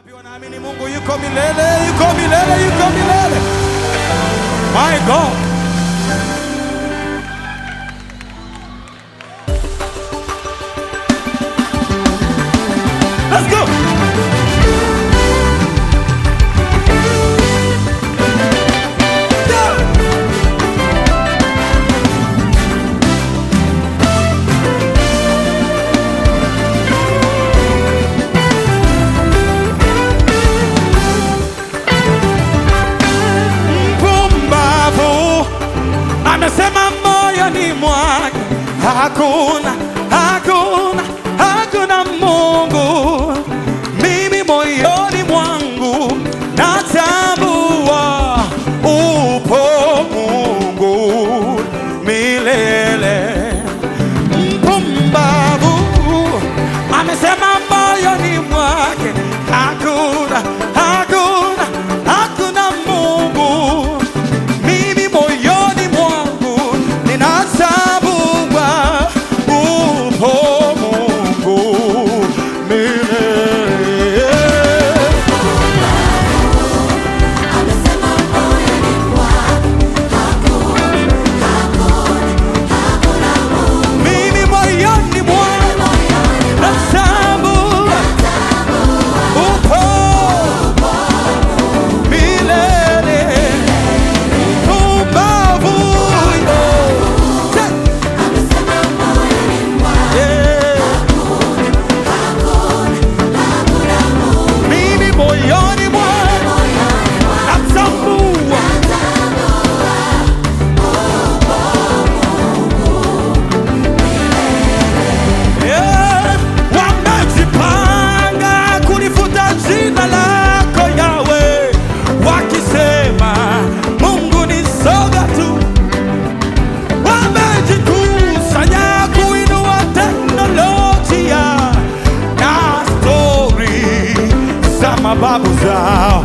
Wangapi wanaamini Mungu yuko milele, yuko milele, yuko milele? My God. Let's go. Anasema moyoni mwake hakuna Mungu. Mimi moyoni mwangu natambua upo Mungu milele. Mpumbavu amesema moyoni mwake hakuna Mungu. Mimi moyoni mwangu ninatambua upo Mungu milele. Amesema moyoni mwake hakuna Mungu. Mimi moyoni mwangu natambua upo milele. Mpumbavu Amesema moyoni mwake hakuna Mungu. mimi moyoni mwangu natambua wamejipanga kulifuta jina lako Yawe, wakisema Mungu ni soga tu. Wamejikusanya kuinua teknolojia na stori za mababu zao.